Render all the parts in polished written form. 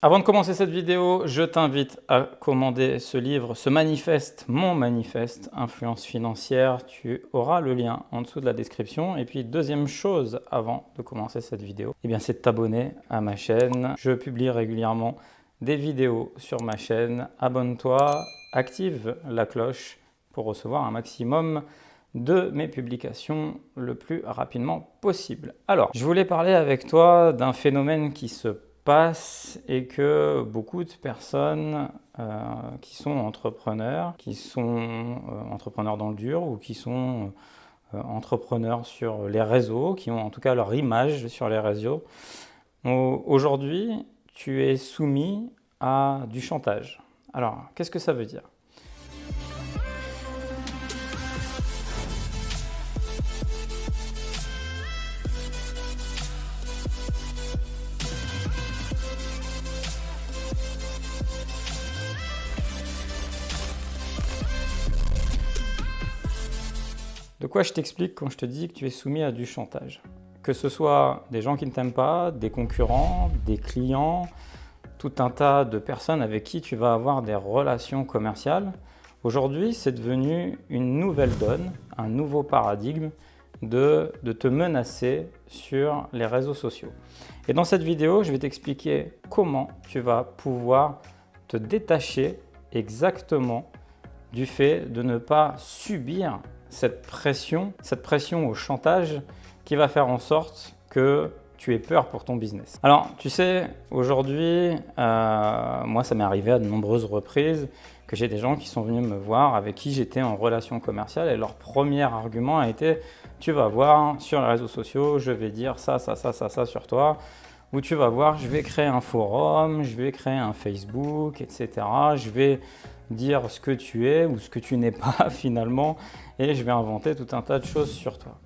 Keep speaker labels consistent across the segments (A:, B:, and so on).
A: Avant de commencer cette vidéo, je t'invite à commander ce livre, ce manifeste, mon manifeste Influence financière. Tu auras le lien en dessous de la description. Et puis deuxième chose avant de commencer cette vidéo, c'est de t'abonner à ma chaîne. Je publie régulièrement des vidéos sur ma chaîne. Abonne-toi, active la cloche pour recevoir un maximum de mes publications le plus rapidement possible. Alors, je voulais parler avec toi d'un phénomène qui se passe et que beaucoup de personnes qui sont entrepreneurs dans le dur ou qui sont entrepreneurs sur les réseaux, qui ont en tout cas leur image sur les réseaux, aujourd'hui, tu es soumis à du chantage. Alors, qu'est-ce que ça veut dire ? De quoi je t'explique quand je te dis que tu es soumis à du chantage? Que ce soit des gens qui ne t'aiment pas, des concurrents, des clients, tout un tas de personnes avec qui tu vas avoir des relations commerciales. Aujourd'hui, c'est devenu une nouvelle donne, un nouveau paradigme de te menacer sur les réseaux sociaux. Et dans cette vidéo, je vais t'expliquer comment tu vas pouvoir te détacher exactement du fait de ne pas subir cette pression au chantage qui va faire en sorte que tu aies peur pour ton business. Alors, tu sais, aujourd'hui, moi, ça m'est arrivé à de nombreuses reprises que j'ai des gens qui sont venus me voir avec qui j'étais en relation commerciale et leur premier argument a été « Tu vas voir, sur les réseaux sociaux, je vais dire ça sur toi. » Ou tu vas voir, je vais créer un forum, je vais créer un Facebook, etc. Je vais dire ce que tu es ou ce que tu n'es pas finalement et je vais inventer tout un tas de choses sur toi.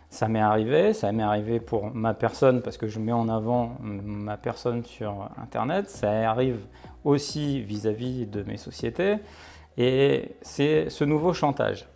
A: Ça m'est arrivé pour ma personne parce que je mets en avant ma personne sur Internet. Ça arrive aussi vis-à-vis de mes sociétés et c'est ce nouveau chantage.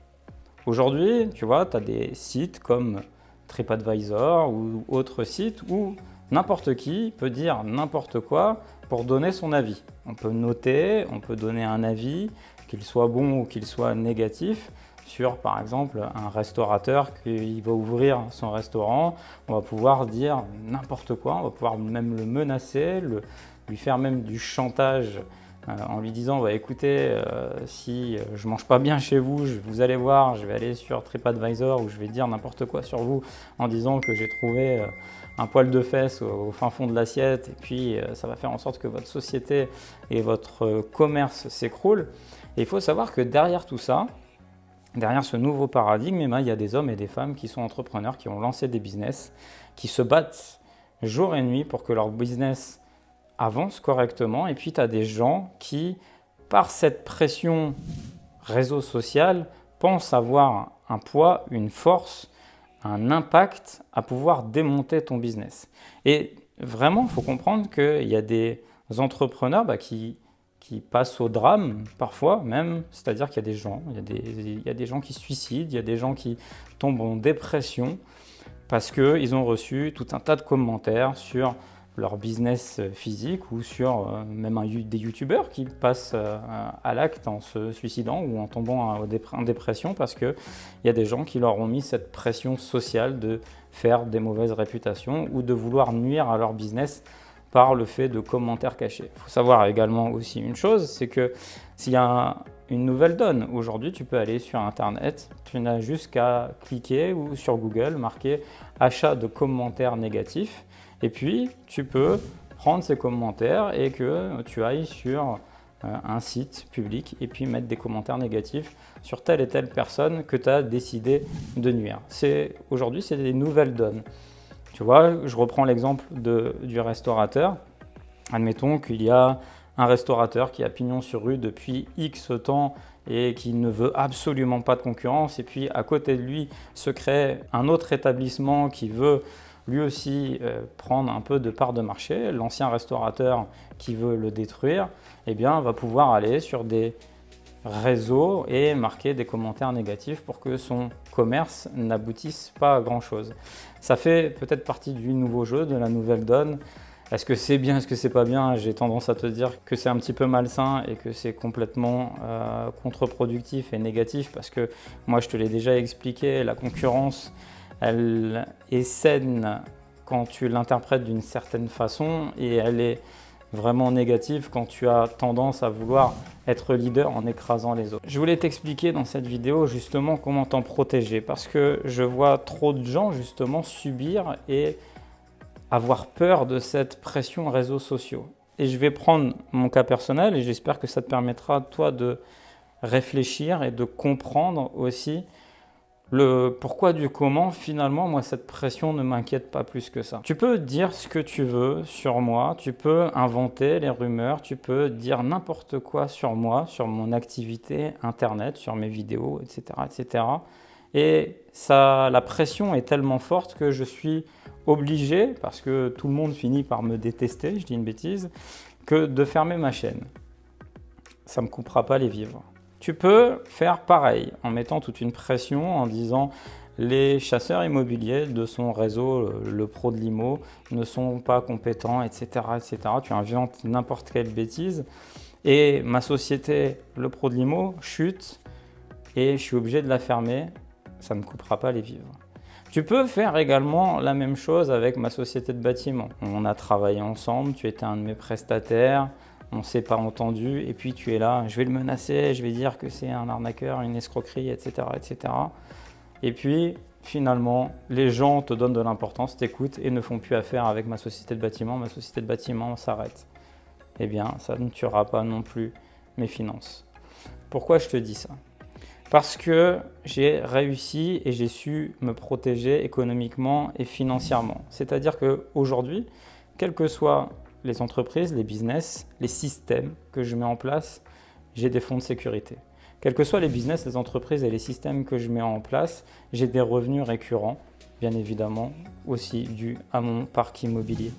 A: Aujourd'hui, tu vois, tu as des sites comme TripAdvisor ou autres sites où n'importe qui peut dire n'importe quoi pour donner son avis. On peut noter, on peut donner un avis, qu'il soit bon ou qu'il soit négatif, sur par exemple un restaurateur qui va ouvrir son restaurant. On va pouvoir dire n'importe quoi, on va pouvoir même le menacer, lui faire même du chantage en lui disant écoutez, si je mange pas bien chez vous, vous allez voir, je vais aller sur TripAdvisor où je vais dire n'importe quoi sur vous en disant que j'ai trouvé un poil de fesse au fin fond de l'assiette et puis ça va faire en sorte que votre société et votre commerce s'écroulent. Et il faut savoir que derrière tout ça, derrière ce nouveau paradigme, il y a des hommes et des femmes qui sont entrepreneurs, qui ont lancé des business, qui se battent jour et nuit pour que leur business avance correctement. Et puis tu as des gens qui, par cette pression réseau social, pensent avoir un poids, une force, un impact à pouvoir démonter ton business. Et vraiment, il faut comprendre qu'il y a des entrepreneurs qui passent au drame parfois même, c'est-à-dire qu'il y a des gens, il y a des gens qui se suicident, il y a des gens qui tombent en dépression parce qu'ils ont reçu tout un tas de commentaires sur leur business physique ou sur même des youtubeurs qui passent à l'acte en se suicidant ou en tombant en dépression parce qu'il y a des gens qui leur ont mis cette pression sociale de faire des mauvaises réputations ou de vouloir nuire à leur business par le fait de commentaires cachés. Il faut savoir également aussi une chose, c'est que s'il y a une nouvelle donne, aujourd'hui tu peux aller sur Internet, tu n'as juste qu'à cliquer ou sur Google, marquer achat de commentaires négatifs et puis tu peux prendre ces commentaires et que tu ailles sur un site public et puis mettre des commentaires négatifs sur telle et telle personne que tu as décidé de nuire. Aujourd'hui, c'est des nouvelles donnes. Tu vois, je reprends l'exemple du restaurateur. Admettons qu'il y a un restaurateur qui a pignon sur rue depuis X temps et qui ne veut absolument pas de concurrence. Et puis à côté de lui se crée un autre établissement qui veut lui aussi prendre un peu de part de marché. L'ancien restaurateur qui veut le détruire, va pouvoir aller sur des réseaux et marquer des commentaires négatifs pour que son commerce n'aboutisse pas à grand chose. Ça fait peut-être partie du nouveau jeu, de la nouvelle donne Est-ce que c'est bien, est-ce que c'est pas bien? J'ai tendance à te dire que c'est un petit peu malsain et que c'est complètement contre-productif et négatif parce que moi je te l'ai déjà expliqué, la concurrence elle est saine quand tu l'interprètes d'une certaine façon et elle est vraiment négative quand tu as tendance à vouloir être leader en écrasant les autres. Je voulais t'expliquer dans cette vidéo justement comment t'en protéger parce que je vois trop de gens justement subir et avoir peur de cette pression réseaux sociaux. Et je vais prendre mon cas personnel et j'espère que ça te permettra toi de réfléchir et de comprendre aussi le pourquoi du comment. Finalement, moi, cette pression ne m'inquiète pas plus que ça. Tu peux dire ce que tu veux sur moi, tu peux inventer les rumeurs, tu peux dire n'importe quoi sur moi, sur mon activité internet, sur mes vidéos, etc., etc. Et ça, la pression est tellement forte que je suis obligé, parce que tout le monde finit par me détester, je dis une bêtise, que de fermer ma chaîne. Ça ne me coupera pas les vivres. Tu peux faire pareil en mettant toute une pression en disant les chasseurs immobiliers de son réseau, le pro de l'IMO, ne sont pas compétents, etc., etc. Tu inventes n'importe quelle bêtise et ma société, le pro de l'IMO, chute et je suis obligé de la fermer. Ça ne me coupera pas les vivres. Tu peux faire également la même chose avec ma société de bâtiment. On a travaillé ensemble, tu étais un de mes prestataires, on ne s'est pas entendu et puis tu es là, je vais le menacer, je vais dire que c'est un arnaqueur, une escroquerie, etc., etc. Et puis finalement, les gens te donnent de l'importance, t'écoutent et ne font plus affaire avec ma société de bâtiment s'arrête. Eh bien, ça ne tuera pas non plus mes finances. Pourquoi je te dis ça ? Parce que j'ai réussi et j'ai su me protéger économiquement et financièrement. C'est-à-dire qu'aujourd'hui, quelles que soient les entreprises, les business, les systèmes que je mets en place, j'ai des fonds de sécurité. Quels que soient les business, les entreprises et les systèmes que je mets en place, j'ai des revenus récurrents, bien évidemment, aussi dus à mon parc immobilier.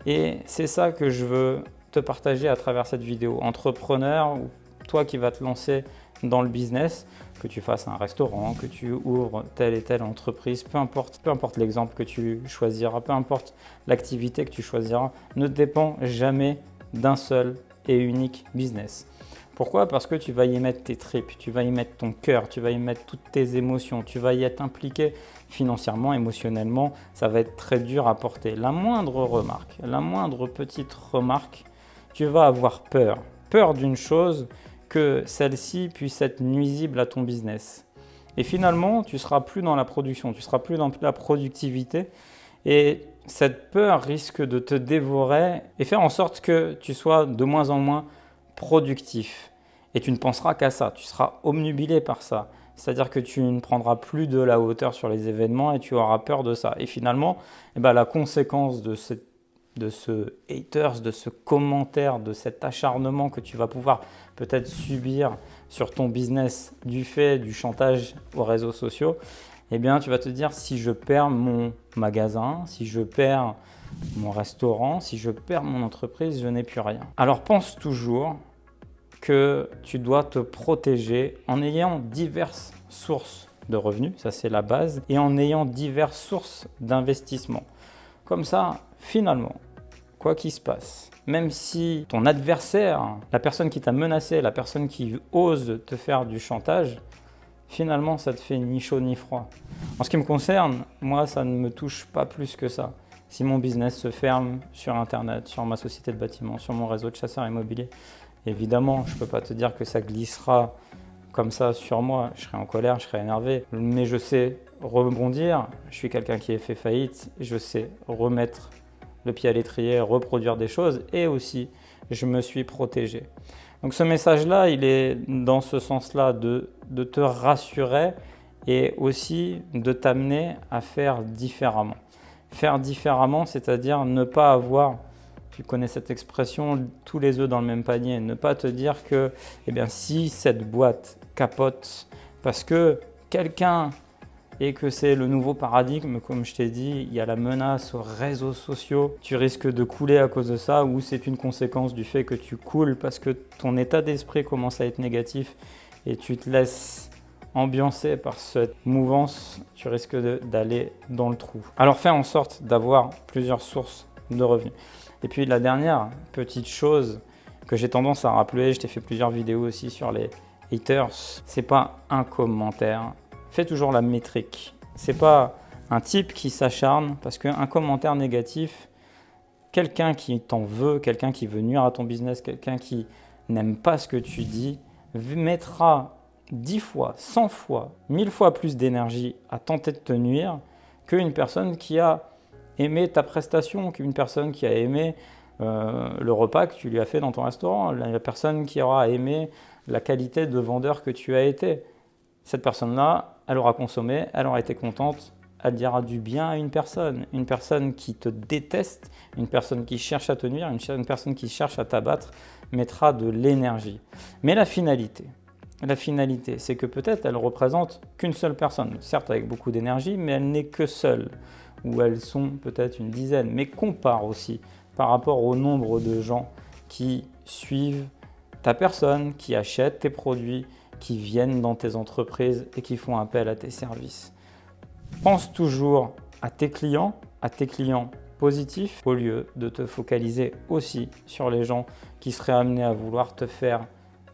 A: Et c'est ça que je veux te partager à travers cette vidéo. Entrepreneur, ou toi qui vas te lancer dans le business, que tu fasses un restaurant, que tu ouvres telle et telle entreprise, peu importe l'exemple que tu choisiras, peu importe l'activité que tu choisiras, ne dépend jamais d'un seul et unique business. Pourquoi ? Parce que tu vas y mettre tes tripes, tu vas y mettre ton cœur, tu vas y mettre toutes tes émotions, tu vas y être impliqué financièrement, émotionnellement, ça va être très dur à porter. La moindre remarque, la moindre petite remarque, tu vas avoir peur. Peur d'une chose, que celle-ci puisse être nuisible à ton business. Et finalement, tu ne seras plus dans la production, tu ne seras plus dans la productivité et cette peur risque de te dévorer et faire en sorte que tu sois de moins en moins productif. Et tu ne penseras qu'à ça, tu seras obnubilé par ça. C'est-à-dire que tu ne prendras plus de la hauteur sur les événements et tu auras peur de ça. Et finalement, la conséquence de ce haters, de ce commentaire, de cet acharnement que tu vas pouvoir peut-être subir sur ton business du fait du chantage aux réseaux sociaux, eh bien tu vas te dire si je perds mon magasin, si je perds mon restaurant, si je perds mon entreprise, je n'ai plus rien. Alors pense toujours que tu dois te protéger en ayant diverses sources de revenus, ça c'est la base, et en ayant diverses sources d'investissement. Comme ça, finalement, quoi qu'il se passe, même si ton adversaire, la personne qui t'a menacé, la personne qui ose te faire du chantage, finalement ça te fait ni chaud ni froid. En ce qui me concerne, moi ça ne me touche pas plus que ça. Si mon business se ferme sur Internet, sur ma société de bâtiment, sur mon réseau de chasseurs immobiliers, évidemment, je ne peux pas te dire que ça glissera comme ça sur moi. Je serai en colère, je serai énervé, mais je sais rebondir. Je suis quelqu'un qui a fait faillite, je sais remettre le pied à l'étrier, reproduire des choses et aussi je me suis protégé. Donc ce message-là, il est dans ce sens-là de te rassurer et aussi de t'amener à faire différemment. Faire différemment, c'est-à-dire ne pas avoir, tu connais cette expression, tous les œufs dans le même panier. Ne pas te dire que si cette boîte capote parce que quelqu'un et que c'est le nouveau paradigme, comme je t'ai dit, il y a la menace aux réseaux sociaux, tu risques de couler à cause de ça ou c'est une conséquence du fait que tu coules parce que ton état d'esprit commence à être négatif et tu te laisses ambiancé par cette mouvance, tu risques d'aller dans le trou. Alors fais en sorte d'avoir plusieurs sources de revenus. Et puis la dernière petite chose que j'ai tendance à rappeler, je t'ai fait plusieurs vidéos aussi sur les haters, c'est pas un commentaire. Fais toujours la métrique. C'est pas un type qui s'acharne parce qu'un commentaire négatif, quelqu'un qui t'en veut, quelqu'un qui veut nuire à ton business, quelqu'un qui n'aime pas ce que tu dis, mettra 10 fois, 100 fois, 1000 fois plus d'énergie à tenter de te nuire qu'une personne qui a aimé ta prestation, qu'une personne qui a aimé le repas que tu lui as fait dans ton restaurant, la personne qui aura aimé la qualité de vendeur que tu as été. Cette personne-là, elle aura consommé, elle aura été contente, elle dira du bien à une personne qui te déteste, une personne qui cherche à te nuire, une personne qui cherche à t'abattre, mettra de l'énergie. Mais la finalité, c'est que peut-être elle représente qu'une seule personne, certes avec beaucoup d'énergie, mais elle n'est que seule, ou elles sont peut-être une dizaine, mais compare aussi par rapport au nombre de gens qui suivent ta personne, qui achètent tes produits, qui viennent dans tes entreprises et qui font appel à tes services. Pense toujours à tes clients positifs au lieu de te focaliser aussi sur les gens qui seraient amenés à vouloir te faire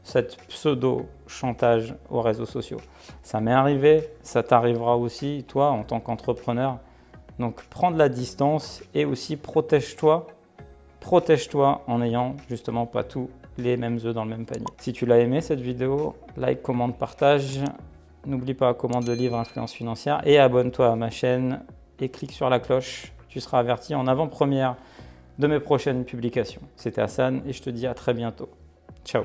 A: cette pseudo-chantage aux réseaux sociaux. Ça m'est arrivé, ça t'arrivera aussi, toi, en tant qu'entrepreneur. Donc, prends de la distance et aussi protège-toi en n'ayant justement pas tous les mêmes œufs dans le même panier. Si tu l'as aimé cette vidéo, like, commente, partage. N'oublie pas, commande le livre Influence financière et abonne-toi à ma chaîne et clique sur la cloche. Tu seras averti en avant-première de mes prochaines publications. C'était Hassan et je te dis à très bientôt. Ciao.